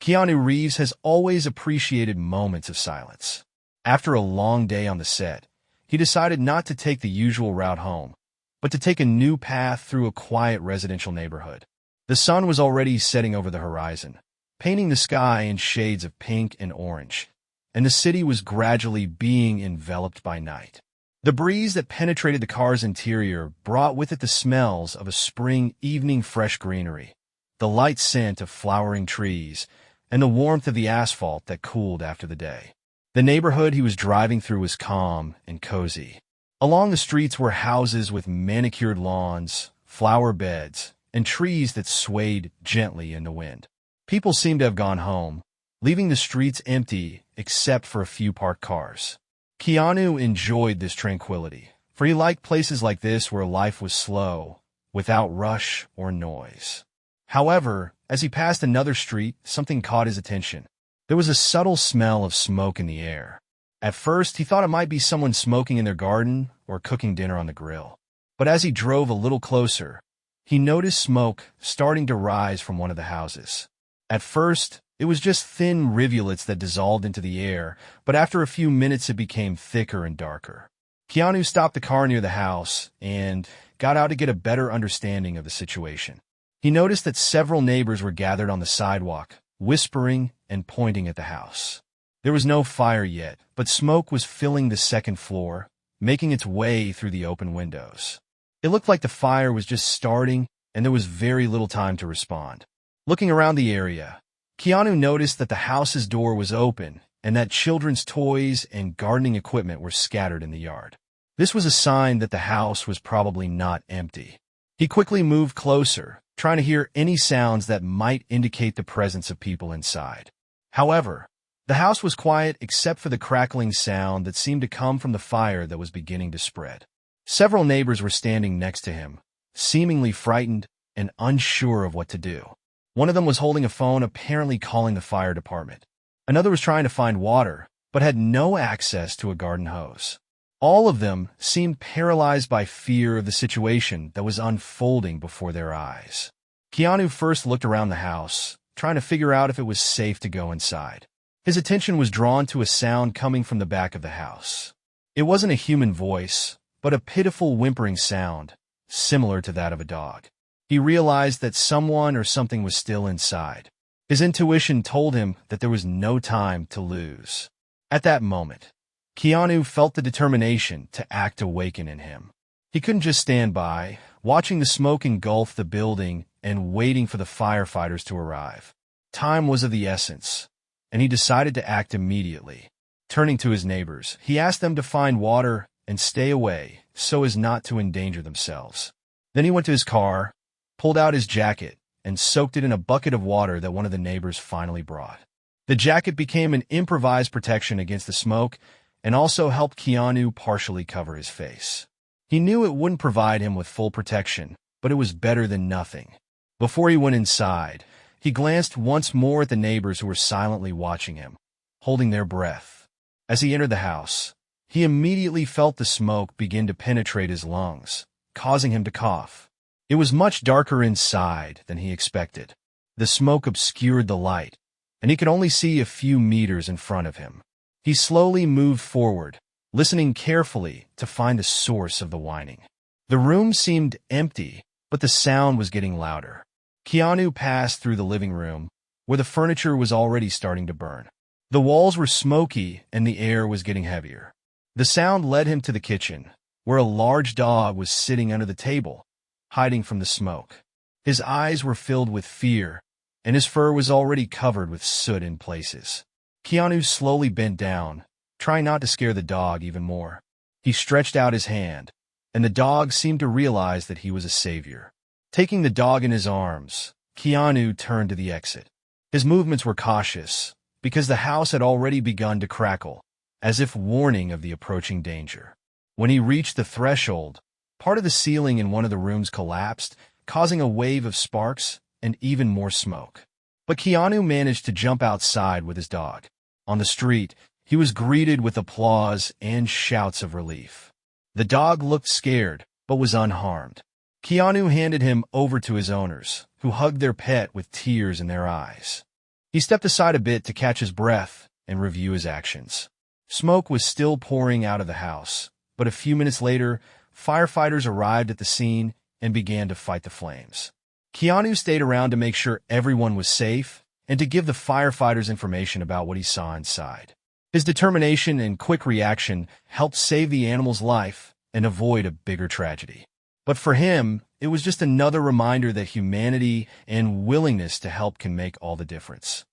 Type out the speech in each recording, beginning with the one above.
Keanu Reeves has always appreciated moments of silence. After a long day on the set, he decided not to take the usual route home, but to take a new path through a quiet residential neighborhood. The sun was already setting over the horizon, painting the sky in shades of pink and orange, and the city was gradually being enveloped by night. The breeze that penetrated the car's interior brought with it the smells of a spring evening fresh greenery, the light scent of flowering trees, and the warmth of the asphalt that cooled after the day. The neighborhood he was driving through was calm and cozy. Along the streets were houses with manicured lawns, flower beds, and trees that swayed gently in the wind. People seemed to have gone home, leaving the streets empty except for a few parked cars. Keanu enjoyed this tranquility, for he liked places like this where life was slow, without rush or noise. However, as he passed another street, something caught his attention. There was a subtle smell of smoke in the air. At first, he thought it might be someone smoking in their garden or cooking dinner on the grill. But as he drove a little closer, he noticed smoke starting to rise from one of the houses. At first, it was just thin rivulets that dissolved into the air, but after a few minutes it became thicker and darker. Keanu stopped the car near the house and got out to get a better understanding of the situation. He noticed that several neighbors were gathered on the sidewalk, whispering and pointing at the house. There was no fire yet, but smoke was filling the second floor, making its way through the open windows. It looked like the fire was just starting, and there was very little time to respond. Looking around the area, Keanu noticed that the house's door was open and that children's toys and gardening equipment were scattered in the yard. This was a sign that the house was probably not empty. He quickly moved closer, trying to hear any sounds that might indicate the presence of people inside. However, the house was quiet except for the crackling sound that seemed to come from the fire that was beginning to spread. Several neighbors were standing next to him, seemingly frightened and unsure of what to do. One of them was holding a phone, apparently calling the fire department. Another was trying to find water, but had no access to a garden hose. All of them seemed paralyzed by fear of the situation that was unfolding before their eyes. Keanu first looked around the house, trying to figure out if it was safe to go inside. His attention was drawn to a sound coming from the back of the house. It wasn't a human voice, but a pitiful whimpering sound, similar to that of a dog. He realized that someone or something was still inside. His intuition told him that there was no time to lose. At that moment, Keanu felt the determination to act awaken in him. He couldn't just stand by, watching the smoke engulf the building and waiting for the firefighters to arrive. Time was of the essence, and he decided to act immediately. Turning to his neighbors, he asked them to find water and stay away so as not to endanger themselves. Then he went to his car, pulled out his jacket, and soaked it in a bucket of water that one of the neighbors finally brought. The jacket became an improvised protection against the smoke and also helped Keanu partially cover his face. He knew it wouldn't provide him with full protection, but it was better than nothing. Before he went inside, he glanced once more at the neighbors who were silently watching him, holding their breath. As he entered the house, he immediately felt the smoke begin to penetrate his lungs, causing him to cough. It was much darker inside than he expected. The smoke obscured the light, and he could only see a few meters in front of him. He slowly moved forward, listening carefully to find the source of the whining. The room seemed empty, but the sound was getting louder. Keanu passed through the living room, where the furniture was already starting to burn. The walls were smoky and the air was getting heavier. The sound led him to the kitchen, where a large dog was sitting under the table, hiding from the smoke. His eyes were filled with fear, and his fur was already covered with soot in places. Keanu slowly bent down, trying not to scare the dog even more. He stretched out his hand, and the dog seemed to realize that he was a savior. Taking the dog in his arms, Keanu turned to the exit. His movements were cautious, because the house had already begun to crackle, as if warning of the approaching danger. When he reached the threshold, part of the ceiling in one of the rooms collapsed, causing a wave of sparks and even more smoke. But Keanu managed to jump outside with his dog. On the street, he was greeted with applause and shouts of relief. The dog looked scared, but was unharmed. Keanu handed him over to his owners, who hugged their pet with tears in their eyes. He stepped aside a bit to catch his breath and review his actions. Smoke was still pouring out of the house, but a few minutes later, firefighters arrived at the scene and began to fight the flames. Keanu stayed around to make sure everyone was safe and to give the firefighters information about what he saw inside. His determination and quick reaction helped save the animal's life and avoid a bigger tragedy. But for him, it was just another reminder that humanity and willingness to help can make all the difference.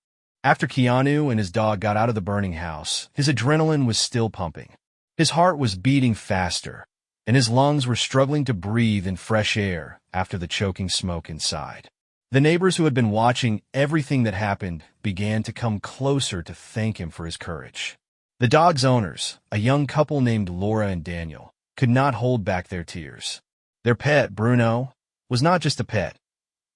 After Keanu and his dog got out of the burning house, his adrenaline was still pumping. His heart was beating faster, and his lungs were struggling to breathe in fresh air after the choking smoke inside. The neighbors who had been watching everything that happened began to come closer to thank him for his courage. The dog's owners, a young couple named Laura and Daniel, could not hold back their tears. Their pet, Bruno, was not just a pet.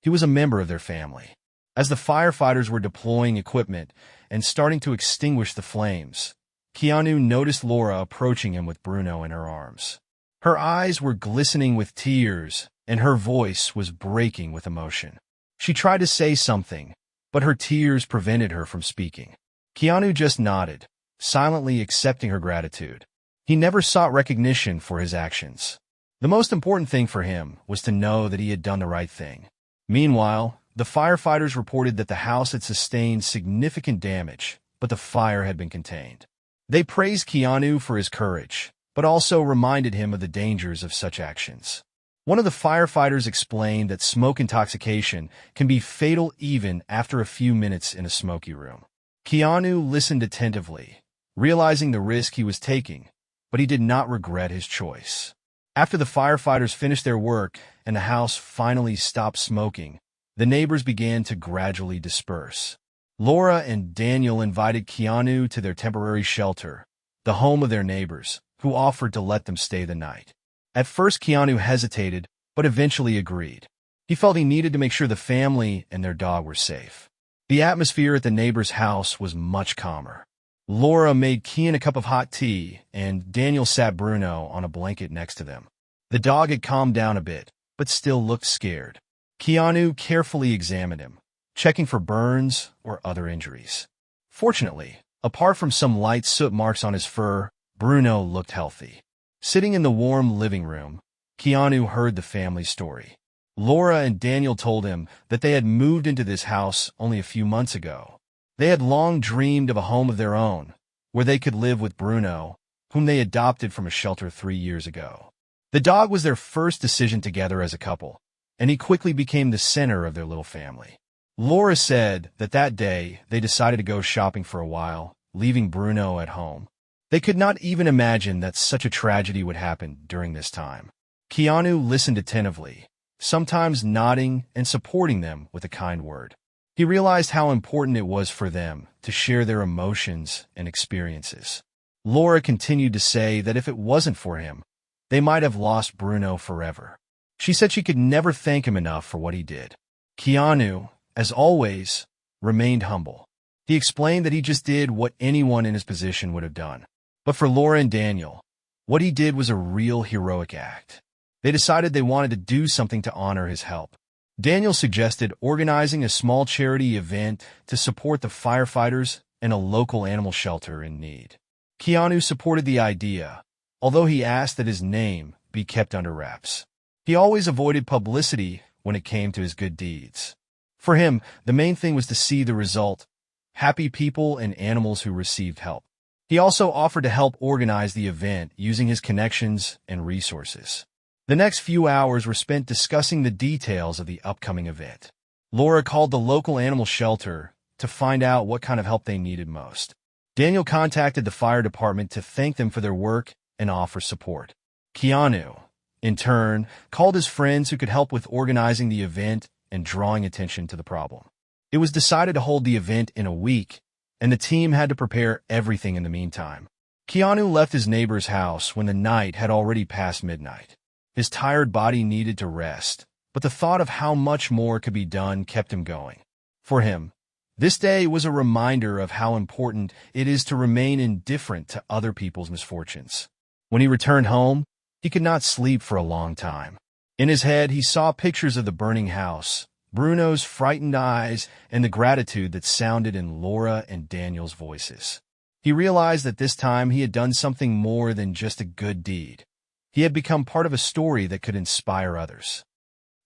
He was a member of their family. As the firefighters were deploying equipment and starting to extinguish the flames, Keanu noticed Laura approaching him with Bruno in her arms. Her eyes were glistening with tears, and her voice was breaking with emotion. She tried to say something, but her tears prevented her from speaking. Keanu just nodded, silently accepting her gratitude. He never sought recognition for his actions. The most important thing for him was to know that he had done the right thing. Meanwhile, the firefighters reported that the house had sustained significant damage, but the fire had been contained. They praised Keanu for his courage, but also reminded him of the dangers of such actions. One of the firefighters explained that smoke intoxication can be fatal even after a few minutes in a smoky room. Keanu listened attentively, realizing the risk he was taking, but he did not regret his choice. After the firefighters finished their work and the house finally stopped smoking, the neighbors began to gradually disperse. Laura and Daniel invited Keanu to their temporary shelter, the home of their neighbors, who offered to let them stay the night. At first, Keanu hesitated, but eventually agreed. He felt he needed to make sure the family and their dog were safe. The atmosphere at the neighbor's house was much calmer. Laura made Keanu a cup of hot tea, and Daniel sat Bruno on a blanket next to them. The dog had calmed down a bit, but still looked scared. Keanu carefully examined him, checking for burns or other injuries. Fortunately, apart from some light soot marks on his fur, Bruno looked healthy. Sitting in the warm living room, Keanu heard the family story. Laura and Daniel told him that they had moved into this house only a few months ago. They had long dreamed of a home of their own, where they could live with Bruno, whom they adopted from a shelter 3 years ago. The dog was their first decision together as a couple, and he quickly became the center of their little family. Laura said that that day they decided to go shopping for a while, leaving Bruno at home. They could not even imagine that such a tragedy would happen during this time. Keanu listened attentively, sometimes nodding and supporting them with a kind word. He realized how important it was for them to share their emotions and experiences. Laura continued to say that if it wasn't for him, they might have lost Bruno forever. She said she could never thank him enough for what he did. Keanu, as always, remained humble. He explained that he just did what anyone in his position would have done. But for Laura and Daniel, what he did was a real heroic act. They decided they wanted to do something to honor his help. Daniel suggested organizing a small charity event to support the firefighters and a local animal shelter in need. Keanu supported the idea, although he asked that his name be kept under wraps. He always avoided publicity when it came to his good deeds. For him, the main thing was to see the result: happy people and animals who received help. He also offered to help organize the event using his connections and resources. The next few hours were spent discussing the details of the upcoming event. Laura called the local animal shelter to find out what kind of help they needed most. Daniel contacted the fire department to thank them for their work and offer support. Keanu, in turn, called his friends who could help with organizing the event and drawing attention to the problem. It was decided to hold the event in a week, and the team had to prepare everything in the meantime. Keanu left his neighbor's house when the night had already passed midnight. His tired body needed to rest, but the thought of how much more could be done kept him going. For him, this day was a reminder of how important it is to remain indifferent to other people's misfortunes. When he returned home, he could not sleep for a long time. In his head, he saw pictures of the burning house, Bruno's frightened eyes, and the gratitude that sounded in Laura and Daniel's voices. He realized that this time he had done something more than just a good deed. He had become part of a story that could inspire others.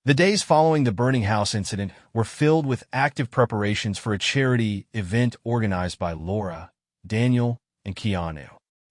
The days following the burning house incident were filled with active preparations for a charity event organized by Laura, Daniel, and Keanu.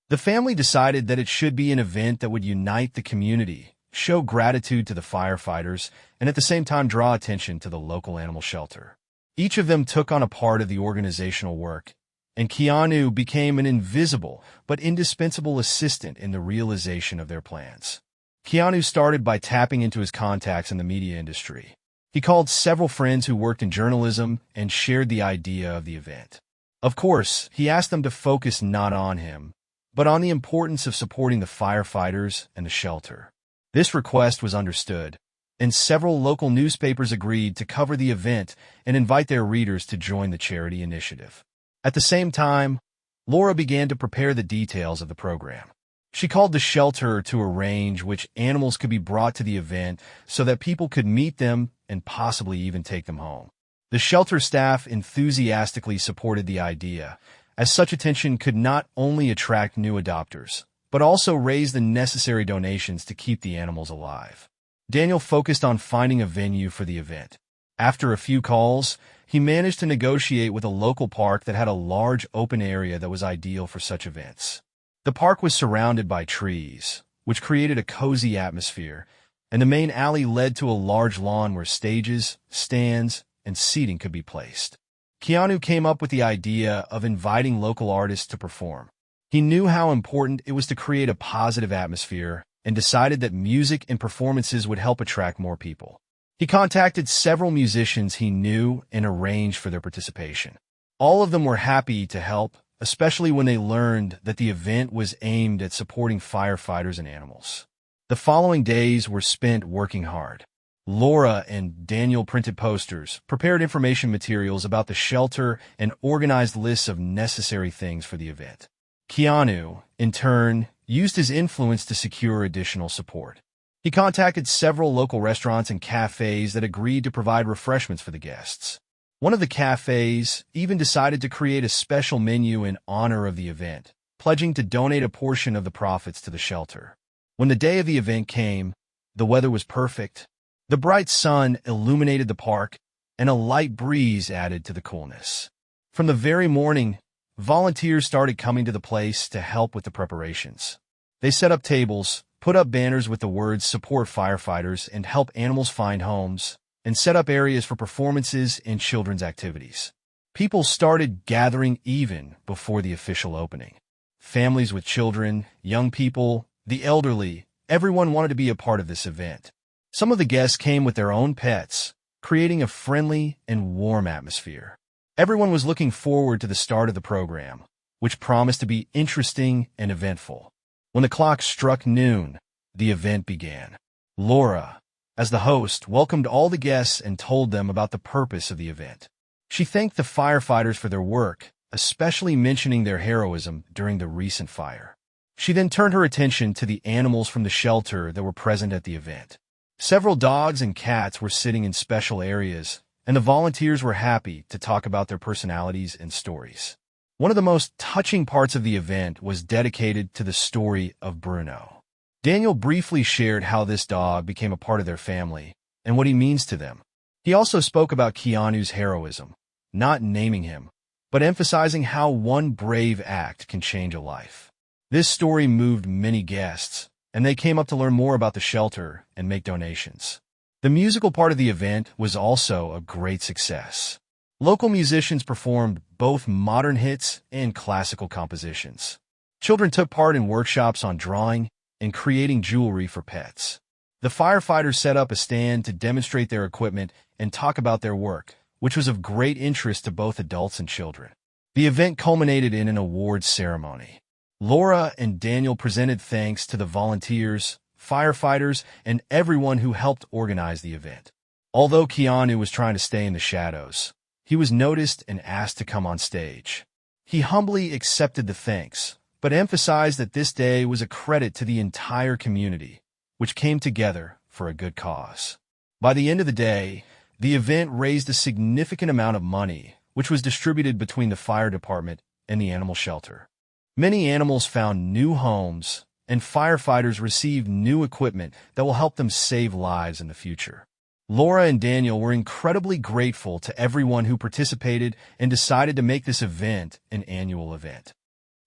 The family decided that it should be an event that would unite the community, show gratitude to the firefighters, and at the same time draw attention to the local animal shelter. Each of them took on a part of the organizational work, and Keanu became an invisible but indispensable assistant in the realization of their plans. Keanu started by tapping into his contacts in the media industry. He called several friends who worked in journalism and shared the idea of the event. Of course, he asked them to focus not on him, but on the importance of supporting the firefighters and the shelter. This request was understood, and several local newspapers agreed to cover the event and invite their readers to join the charity initiative. At the same time, Laura began to prepare the details of the program. She called the shelter to arrange which animals could be brought to the event so that people could meet them and possibly even take them home. The shelter staff enthusiastically supported the idea, as such attention could not only attract new adopters, but also raise the necessary donations to keep the animals alive. Daniel focused on finding a venue for the event. After a few calls, he managed to negotiate with a local park that had a large open area that was ideal for such events. The park was surrounded by trees, which created a cozy atmosphere, and the main alley led to a large lawn where stages, stands, and seating could be placed. Keanu came up with the idea of inviting local artists to perform. He knew how important it was to create a positive atmosphere and decided that music and performances would help attract more people. He contacted several musicians he knew and arranged for their participation. All of them were happy to help, especially when they learned that the event was aimed at supporting firefighters and animals. The following days were spent working hard. Laura and Daniel printed posters, prepared information materials about the shelter, and organized lists of necessary things for the event. Keanu, in turn, used his influence to secure additional support. He contacted several local restaurants and cafes that agreed to provide refreshments for the guests. One of the cafes even decided to create a special menu in honor of the event, pledging to donate a portion of the profits to the shelter. When the day of the event came, the weather was perfect. The bright sun illuminated the park, and a light breeze added to the coolness. From the very morning, volunteers started coming to the place to help with the preparations. They set up tables, put up banners with the words "Support Firefighters" and "Help Animals Find Homes," and set up areas for performances and children's activities. People started gathering even before the official opening. Families with children, young people, the elderly, everyone wanted to be a part of this event. Some of the guests came with their own pets, creating a friendly and warm atmosphere. Everyone was looking forward to the start of the program, which promised to be interesting and eventful. When the clock struck noon, the event began. Laura, as the host, welcomed all the guests and told them about the purpose of the event. She thanked the firefighters for their work, especially mentioning their heroism during the recent fire. She then turned her attention to the animals from the shelter that were present at the event. Several dogs and cats were sitting in special areas, and the volunteers were happy to talk about their personalities and stories. One of the most touching parts of the event was dedicated to the story of Bruno. Daniel briefly shared how this dog became a part of their family and what he means to them. He also spoke about Keanu's heroism, not naming him, but emphasizing how one brave act can change a life. This story moved many guests, and they came up to learn more about the shelter and make donations. The musical part of the event was also a great success. Local musicians performed both modern hits and classical compositions. Children took part in workshops on drawing and creating jewelry for pets. The firefighters set up a stand to demonstrate their equipment and talk about their work, which was of great interest to both adults and children. The event culminated in an awards ceremony. Laura and Daniel presented thanks to the volunteers, firefighters, and everyone who helped organize the event. Although Keanu was trying to stay in the shadows, he was noticed and asked to come on stage. He humbly accepted the thanks, but emphasized that this day was a credit to the entire community, which came together for a good cause. By the end of the day, The event raised a significant amount of money, which was distributed between the fire department and the animal shelter. Many animals found new homes, and firefighters received new equipment that will help them save lives in the future. Laura and Daniel were incredibly grateful to everyone who participated and decided to make this event an annual event.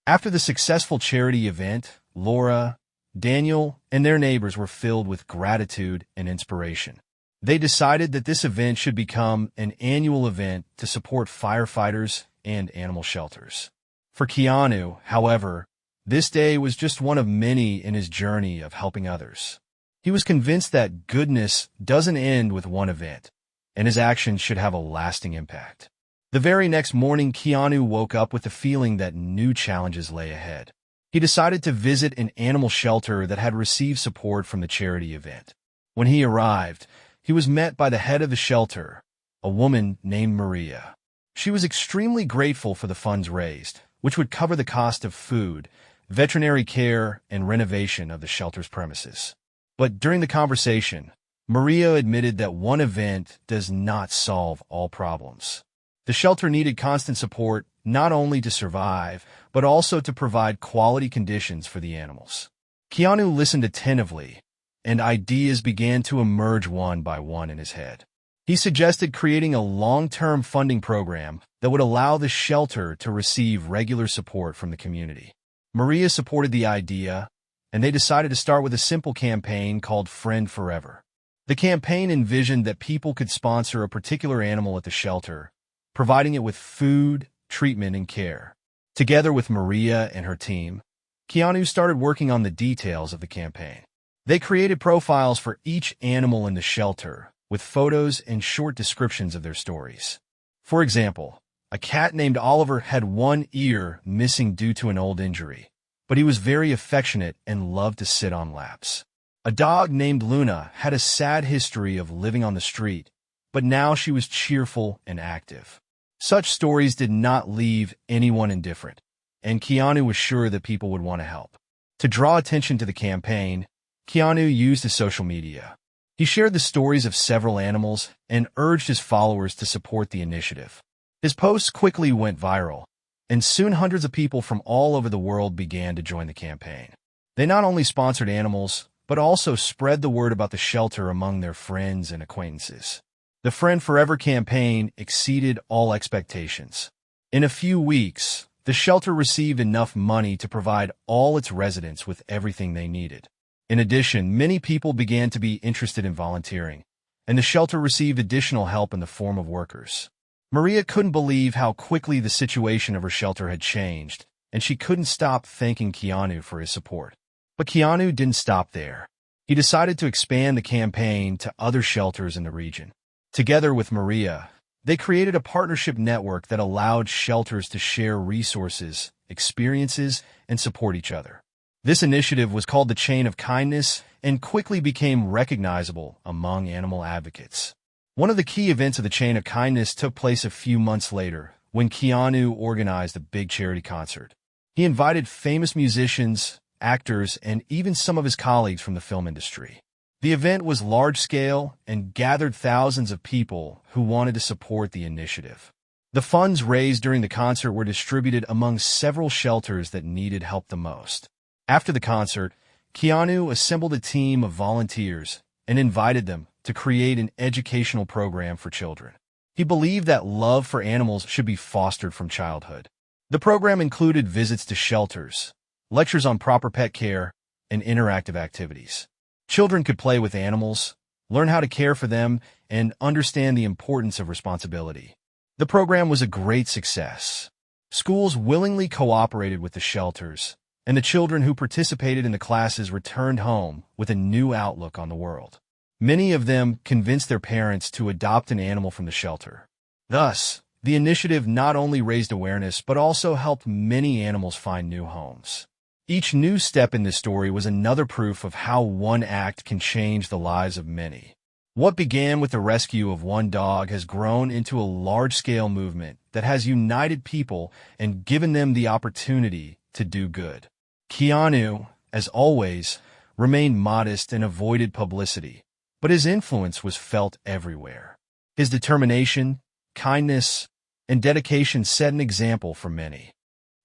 After the successful charity event, Laura, Daniel, and their neighbors were filled with gratitude and inspiration. They decided that this event should become an annual event to support firefighters and animal shelters. For Keanu, however, this day was just one of many in his journey of helping others. He was convinced that goodness doesn't end with one event, and his actions should have a lasting impact. The very next morning, Keanu woke up with the feeling that new challenges lay ahead. He decided to visit an animal shelter that had received support from the charity event. When he arrived, he was met by the head of the shelter, a woman named Maria. She was extremely grateful for the funds raised, which would cover the cost of food, veterinary care, and renovation of the shelter's premises. But during the conversation, Maria admitted that one event does not solve all problems. The shelter needed constant support not only to survive, but also to provide quality conditions for the animals. Keanu listened attentively, and ideas began to emerge one by one in his head. He suggested creating a long-term funding program that would allow the shelter to receive regular support from the community. Maria supported the idea, and they decided to start with a simple campaign called Friend Forever. The campaign envisioned that people could sponsor a particular animal at the shelter, providing it with food, treatment, and care. Together with Maria and her team, Keanu started working on the details of the campaign. They created profiles for each animal in the shelter, with photos and short descriptions of their stories. For example, a cat named Oliver had one ear missing due to an old injury, but he was very affectionate and loved to sit on laps. A dog named Luna had a sad history of living on the street, but now she was cheerful and active. Such stories did not leave anyone indifferent, and Keanu was sure that people would want to help. To draw attention to the campaign, Keanu used his social media. He shared the stories of several animals and urged his followers to support the initiative. His posts quickly went viral, and soon hundreds of people from all over the world began to join the campaign. They not only sponsored animals, but also spread the word about the shelter among their friends and acquaintances. The Friend Forever campaign exceeded all expectations. In a few weeks, the shelter received enough money to provide all its residents with everything they needed. In addition, many people began to be interested in volunteering, and the shelter received additional help in the form of workers. Maria couldn't believe how quickly the situation of her shelter had changed, and she couldn't stop thanking Keanu for his support. But Keanu didn't stop there. He decided to expand the campaign to other shelters in the region. Together with Maria, they created a partnership network that allowed shelters to share resources, experiences, and support each other. This initiative was called the Chain of Kindness and quickly became recognizable among animal advocates. One of the key events of the Chain of Kindness took place a few months later when Keanu organized a big charity concert. He invited famous musicians, actors, and even some of his colleagues from the film industry. The event was large-scale and gathered thousands of people who wanted to support the initiative. The funds raised during the concert were distributed among several shelters that needed help the most. After the concert, Keanu assembled a team of volunteers and invited them to create an educational program for children. He believed that love for animals should be fostered from childhood. The program included visits to shelters, lectures on proper pet care, and interactive activities. Children could play with animals, learn how to care for them, and understand the importance of responsibility. The program was a great success. Schools willingly cooperated with the shelters, and the children who participated in the classes returned home with a new outlook on the world. Many of them convinced their parents to adopt an animal from the shelter. Thus, the initiative not only raised awareness but also helped many animals find new homes. Each new step in this story was another proof of how one act can change the lives of many. What began with the rescue of one dog has grown into a large-scale movement that has united people and given them the opportunity to do good. Keanu, as always, remained modest and avoided publicity, but his influence was felt everywhere. His determination, kindness, and dedication set an example for many.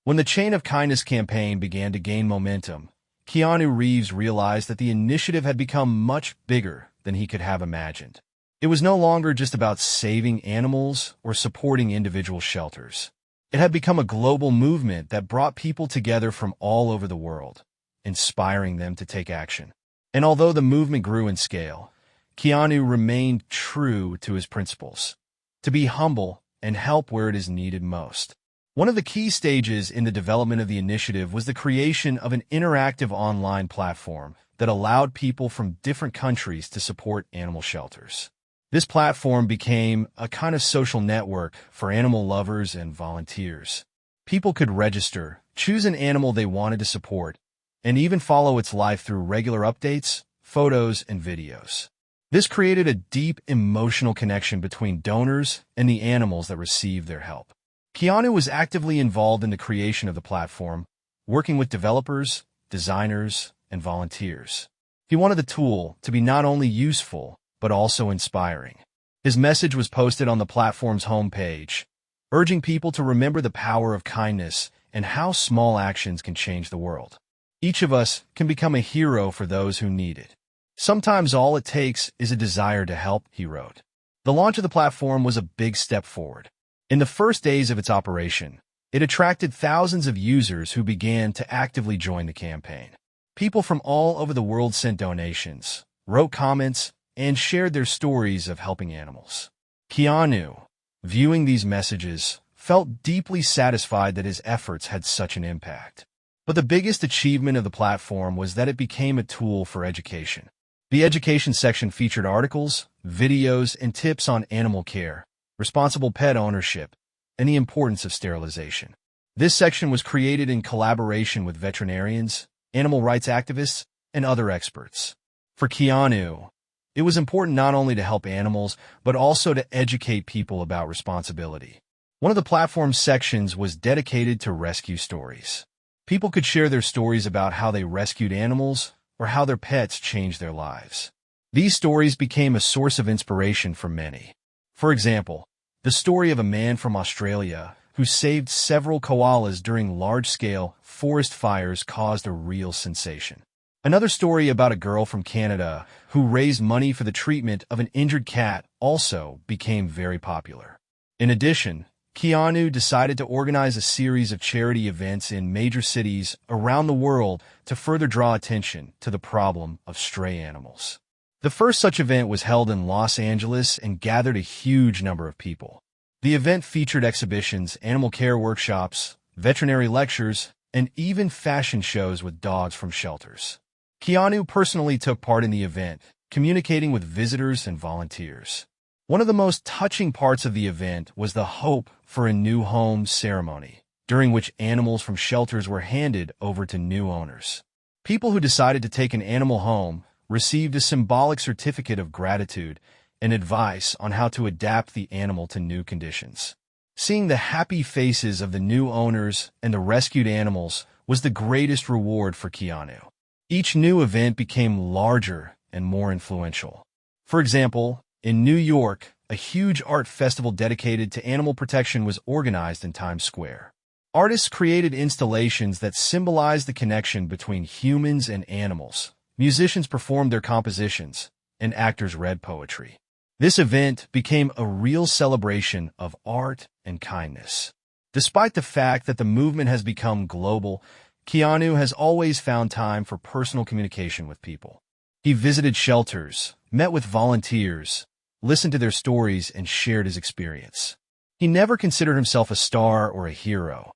When the Chain of Kindness campaign began to gain momentum, Keanu Reeves realized that the initiative had become much bigger than he could have imagined. It was no longer just about saving animals or supporting individual shelters. It had become a global movement that brought people together from all over the world, inspiring them to take action. And although the movement grew in scale, Keanu remained true to his principles: to be humble and help where it is needed most. One of the key stages in the development of the initiative was the creation of an interactive online platform that allowed people from different countries to support animal shelters. This platform became a kind of social network for animal lovers and volunteers. People could register, choose an animal they wanted to support, and even follow its life through regular updates, photos, and videos. This created a deep emotional connection between donors and the animals that received their help. Keanu was actively involved in the creation of the platform, working with developers, designers, and volunteers. He wanted the tool to be not only useful, but also inspiring. His message was posted on the platform's homepage, urging people to remember the power of kindness and how small actions can change the world. Each of us can become a hero for those who need it. Sometimes all it takes is a desire to help, he wrote. The launch of the platform was a big step forward. In the first days of its operation, it attracted thousands of users who began to actively join the campaign. People from all over the world sent donations, wrote comments, and shared their stories of helping animals. Keanu, viewing these messages, felt deeply satisfied that his efforts had such an impact. But the biggest achievement of the platform was that it became a tool for education. The education section featured articles, videos, and tips on animal care, responsible pet ownership, and the importance of sterilization. This section was created in collaboration with veterinarians, animal rights activists, and other experts. For Keanu, it was important not only to help animals, but also to educate people about responsibility. One of the platform's sections was dedicated to rescue stories. People could share their stories about how they rescued animals or how their pets changed their lives. These stories became a source of inspiration for many. For example, the story of a man from Australia who saved several koalas during large-scale forest fires caused a real sensation. Another story about a girl from Canada who raised money for the treatment of an injured cat also became very popular. In addition, Keanu decided to organize a series of charity events in major cities around the world to further draw attention to the problem of stray animals. The first such event was held in Los Angeles and gathered a huge number of people. The event featured exhibitions, animal care workshops, veterinary lectures, and even fashion shows with dogs from shelters. Keanu personally took part in the event, communicating with visitors and volunteers. One of the most touching parts of the event was the Hope for a New Home ceremony, during which animals from shelters were handed over to new owners. People who decided to take an animal home received a symbolic certificate of gratitude and advice on how to adapt the animal to new conditions. Seeing the happy faces of the new owners and the rescued animals was the greatest reward for Keanu. Each new event became larger and more influential. For example, in New York, a huge art festival dedicated to animal protection was organized in Times Square. Artists created installations that symbolized the connection between humans and animals. Musicians performed their compositions, and actors read poetry. This event became a real celebration of art and kindness. Despite the fact that the movement has become global, Keanu has always found time for personal communication with people. He visited shelters, met with volunteers, listened to their stories, and shared his experience. He never considered himself a star or a hero.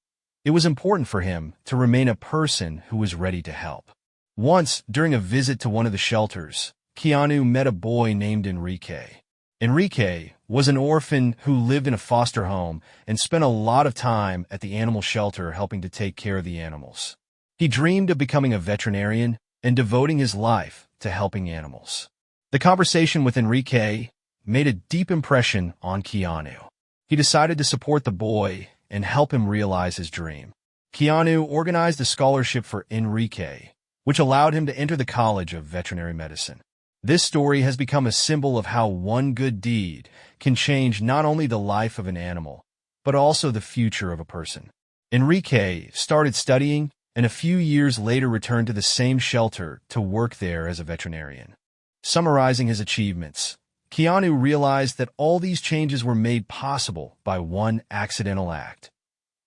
It was important for him to remain a person who was ready to help. Once, during a visit to one of the shelters, Keanu met a boy named Enrique. Enrique was an orphan who lived in a foster home and spent a lot of time at the animal shelter helping to take care of the animals. He dreamed of becoming a veterinarian and devoting his life to helping animals. The conversation with Enrique made a deep impression on Keanu. He decided to support the boy and help him realize his dream. Keanu organized a scholarship for Enrique, which allowed him to enter the College of Veterinary Medicine. This story has become a symbol of how one good deed can change not only the life of an animal, but also the future of a person. Enrique started studying and a few years later returned to the same shelter to work there as a veterinarian. Summarizing his achievements, Keanu realized that all these changes were made possible by one accidental act: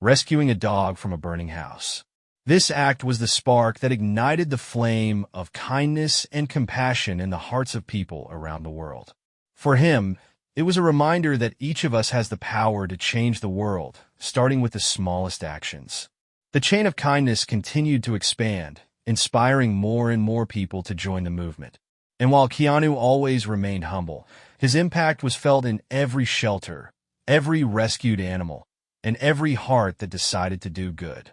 rescuing a dog from a burning house. This act was the spark that ignited the flame of kindness and compassion in the hearts of people around the world. For him, it was a reminder that each of us has the power to change the world, starting with the smallest actions. The chain of kindness continued to expand, inspiring more and more people to join the movement. And while Keanu always remained humble, his impact was felt in every shelter, every rescued animal, and every heart that decided to do good.